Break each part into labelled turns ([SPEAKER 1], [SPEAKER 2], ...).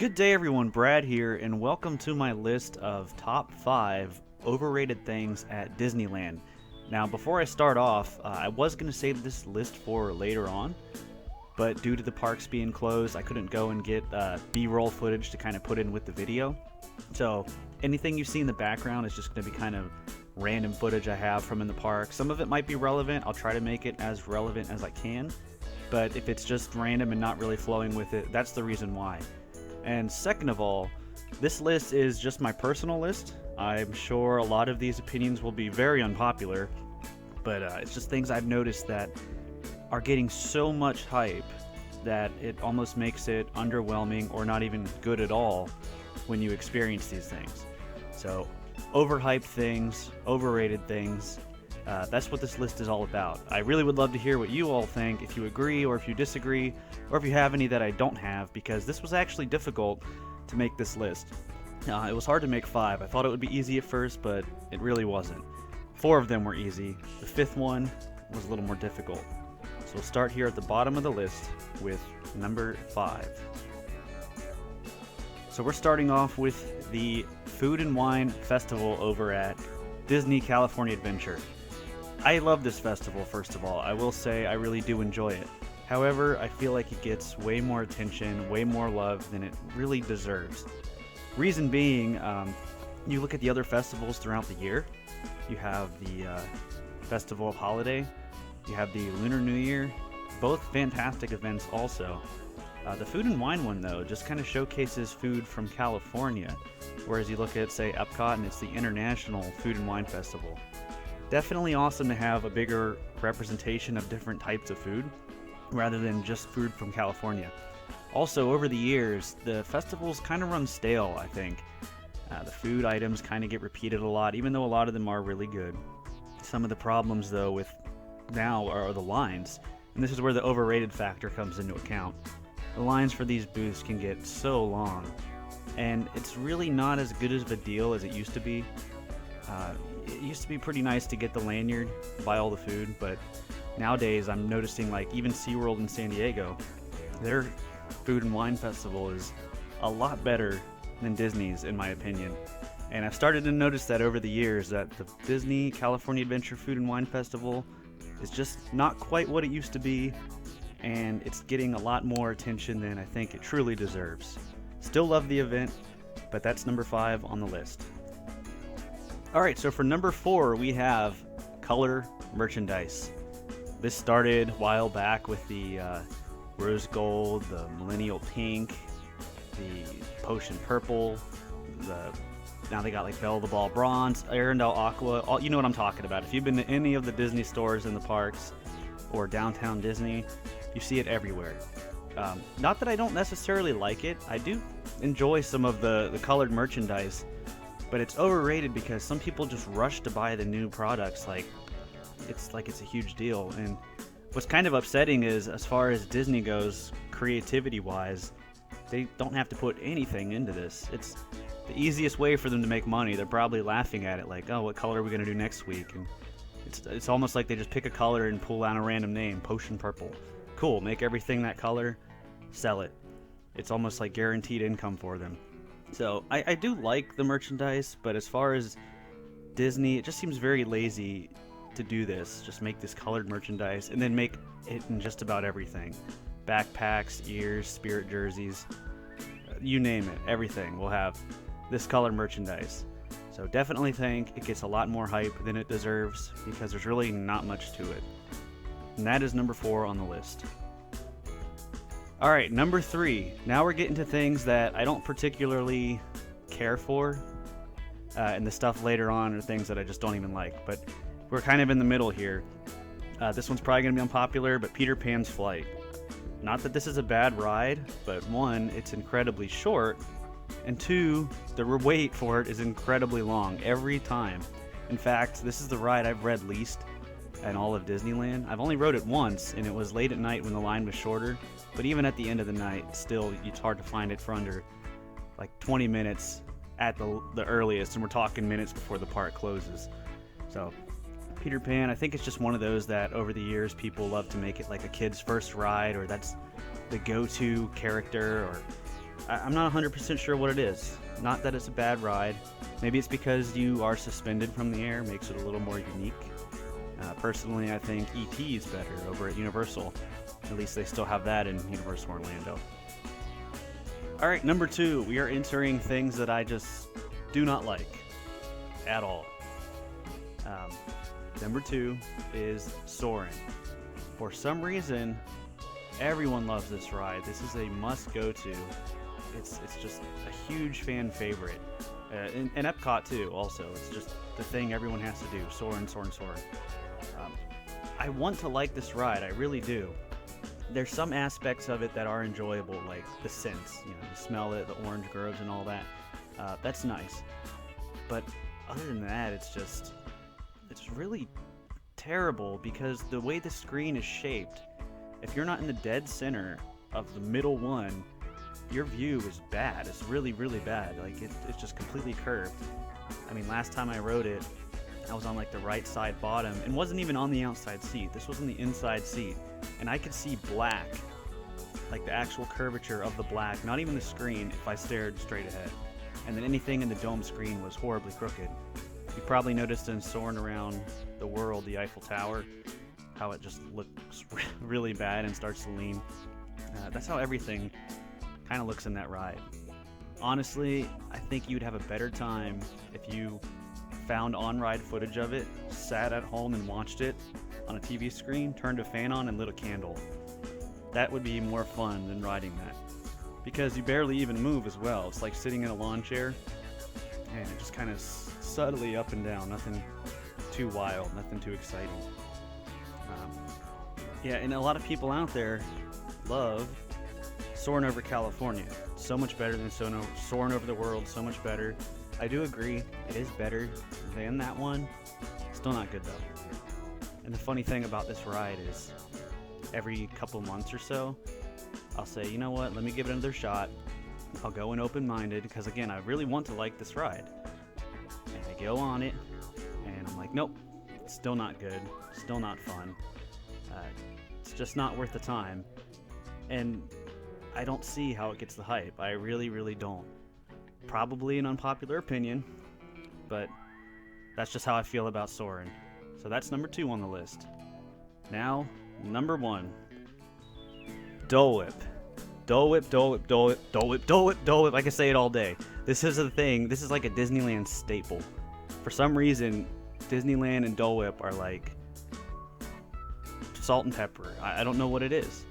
[SPEAKER 1] Good day, everyone. Brad here, and welcome to my list of top 5 overrated things at Disneyland. Now, before I start off, I was going to save this list for later on, but due to the parks being closed, I couldn't go and get B-roll footage to kind of put in with the video. So, anything you see in the background is just going to be kind of random footage I have from in the park. Some of it might be relevant. I'll try to make it as relevant as I can, but if it's just random and not really flowing with it, that's the reason why. And second of all, this list is just my personal list. I'm sure a lot of these opinions will be very unpopular, but it's just things I've noticed that are getting so much hype that it almost makes it underwhelming or not even good at all when you experience these things. So, overhyped things, overrated things, that's what this list is all about. I really would love to hear what you all think, if you agree or if you disagree, or if you have any that I don't have, because this was actually difficult to make this list. It was hard to make 5. I thought it would be easy at first, but it really wasn't. 4 of them were easy. The 5th one was a little more difficult. So we'll start here at the bottom of the list with number 5. So we're starting off with the Food and Wine Festival over at Disney California Adventure. I love this festival, first of all. I will say I really do enjoy it. However, I feel like it gets way more attention, way more love than it really deserves. Reason being, you look at the other festivals throughout the year. You have the Festival of Holiday, you have the Lunar New Year, both fantastic events also. The Food and Wine one, though, just kind of showcases food from California, whereas you look at, say, Epcot, and it's the International Food and Wine Festival. Definitely awesome to have a bigger representation of different types of food, rather than just food from California. Also, over the years, the festivals kind of run stale, I think. The food items kind of get repeated a lot, even though a lot of them are really good. Some of the problems, though, with now are the lines, and this is where the overrated factor comes into account. The lines for these booths can get so long, and it's really not as good of a deal as it used to be. It used to be pretty nice to get the lanyard, buy all the food, but nowadays I'm noticing, like, even SeaWorld in San Diego, their Food and Wine Festival is a lot better than Disney's, in my opinion. And I've started to notice that over the years, that the Disney California Adventure Food and Wine Festival is just not quite what it used to be, and it's getting a lot more attention than I think it truly deserves. Still love the event, but that's number 5 on the list. Alright, so for number 4, we have color merchandise. This started a while back with the rose gold, the millennial pink, the potion purple, now they got like Belle of the Ball bronze, Arendelle aqua, you know what I'm talking about. If you've been to any of the Disney stores in the parks or downtown Disney, you see it everywhere. Not that I don't necessarily like it, I do enjoy some of the colored merchandise, but it's overrated because some people just rush to buy the new products like it's a huge deal. And what's kind of upsetting is, as far as Disney goes, creativity-wise, they don't have to put anything into this. It's the easiest way for them to make money. They're probably laughing at it like, oh, what color are we going to do next week? And it's almost like they just pick a color and pull out a random name, potion purple. Cool, make everything that color, sell it. It's almost like guaranteed income for them. So I do like the merchandise, but as far as Disney, it just seems very lazy to do this. Just make this colored merchandise and then make it in just about everything. Backpacks, ears, spirit jerseys, you name it, everything will have this colored merchandise. So definitely think it gets a lot more hype than it deserves because there's really not much to it. And that is number 4 on the list. Alright, number 3. Now we're getting to things that I don't particularly care for, and the stuff later on are things that I just don't even like, but we're kind of in the middle here. This one's probably going to be unpopular, but Peter Pan's Flight. Not that this is a bad ride, but 1, it's incredibly short, and 2, the wait for it is incredibly long every time. In fact, this is the ride I've read least in all of Disneyland. I've only rode it once, and it was late at night when the line was shorter, but even at the end of the night, still, it's hard to find it for under like 20 minutes at the earliest, and we're talking minutes before the park closes. So Peter Pan, I think it's just one of those that over the years people love to make it like a kid's first ride, or that's the go-to character, or I'm not 100% sure what it is. Not that it's a bad ride. Maybe it's because you are suspended from the air, makes it a little more unique. Personally, I think E.T. is better over at Universal. At least they still have that in Universal Orlando. Alright, number 2. We are entering things that I just do not like. At all. Number 2 is Soaring. For some reason, everyone loves this ride. This is a must-go-to. It's just a huge fan favorite. And Epcot too, also. It's just the thing everyone has to do. Soaring, soaring, soaring. I want to like this ride. I really do. There's some aspects of it that are enjoyable, like the scents. You smell it, the orange groves and all that. That's nice. But other than that, it's really terrible because the way the screen is shaped, if you're not in the dead center of the middle one, your view is bad. It's really, really bad. Like it's just completely curved. I mean, last time I rode it, I was on like the right side bottom and wasn't even on the outside seat. This was in the inside seat, and I could see black, like the actual curvature of the black, not even the screen, if I stared straight ahead. And then anything in the dome screen was horribly crooked. You probably noticed in Soaring Around the World, the Eiffel Tower, how it just looks really bad and starts to lean. That's how everything kind of looks in that ride. Honestly, I think you'd have a better time if you found on-ride footage of it, sat at home and watched it on a TV screen, turned a fan on, and lit a candle. That would be more fun than riding that. Because you barely even move as well. It's like sitting in a lawn chair, and it just kind of subtly up and down. Nothing too wild, nothing too exciting. Yeah, and a lot of people out there love Soaring over California. So much better than Soaring over the World, so much better. I do agree, it is better than that one. Still not good though. And the funny thing about this ride is every couple months or so, I'll say, you know what, let me give it another shot. I'll go in open-minded because again, I really want to like this ride. And I go on it and I'm like, nope, still not good, still not fun. It's just not worth the time. And I don't see how it gets the hype. I really, really don't. Probably an unpopular opinion, but that's just how I feel about Soaring. So that's number 2 on the list. Now, number 1. Dole Whip. Dole Whip, Dole Whip, Dole Whip, Dole Whip, Dole Whip, Dole Whip. I can say it all day. This is a thing. This is like a Disneyland staple. For some reason, Disneyland and Dole Whip are like salt and pepper. I don't know what it is.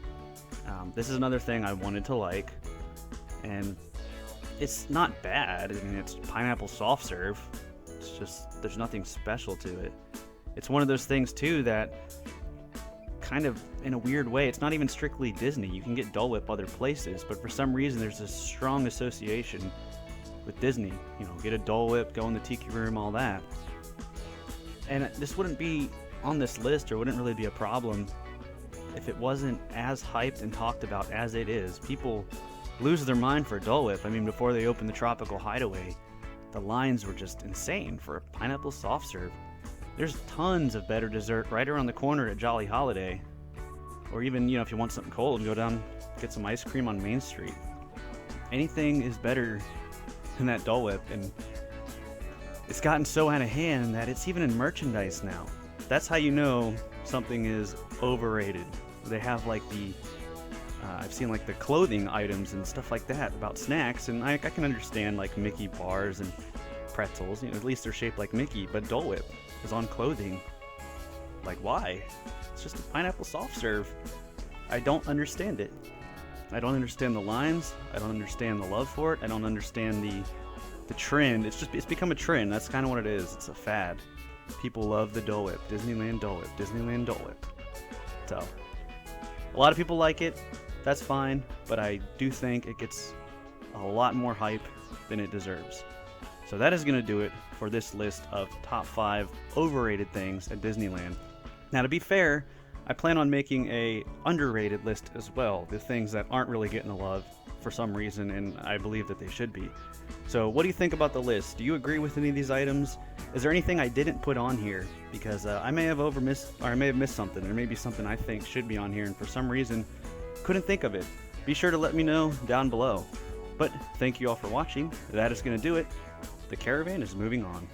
[SPEAKER 1] This is another thing I wanted to like, and it's not bad. I mean, it's pineapple soft serve. It's just, there's nothing special to it. It's one of those things too that kind of, in a weird way, it's not even strictly Disney. You can get Dole Whip other places, but for some reason there's this strong association with Disney. You know, get a Dole Whip, go in the tiki room, all that. And this wouldn't be on this list, or wouldn't really be a problem, if it wasn't as hyped and talked about as it is. People lose their mind for a Dole Whip. I mean, before they opened the Tropical Hideaway, the lines were just insane for a pineapple soft serve. There's tons of better dessert right around the corner at Jolly Holiday. Or even, you know, if you want something cold, go down, get some ice cream on Main Street. Anything is better than that Dole Whip, and it's gotten so out of hand that it's even in merchandise now. That's how you know something is overrated. They have like I've seen like the clothing items and stuff like that about snacks, and I can understand like Mickey bars and pretzels, you know, at least they're shaped like Mickey, but Dole Whip is on clothing. Like, why? It's just a pineapple soft serve. I don't understand it. I don't understand the lines. I don't understand the love for it. I don't understand the trend. It's become a trend. That's kind of what it is. It's a fad. People love the Dole Whip. Disneyland Dole Whip. Disneyland Dole Whip. So, a lot of people like it. That's fine. But I do think it gets a lot more hype than it deserves. So that is going to do it for this list of top 5 overrated things at Disneyland. Now, to be fair, I plan on making a underrated list as well. The things that aren't really getting the love for some reason, and I believe that they should be. So what do you think about the list? Do you agree with any of these items? Is there anything I didn't put on here? Because I may have missed something. There may be something I think should be on here, and for some reason, couldn't think of it. Be sure to let me know down below. But thank you all for watching. That is going to do it. The caravan is moving on.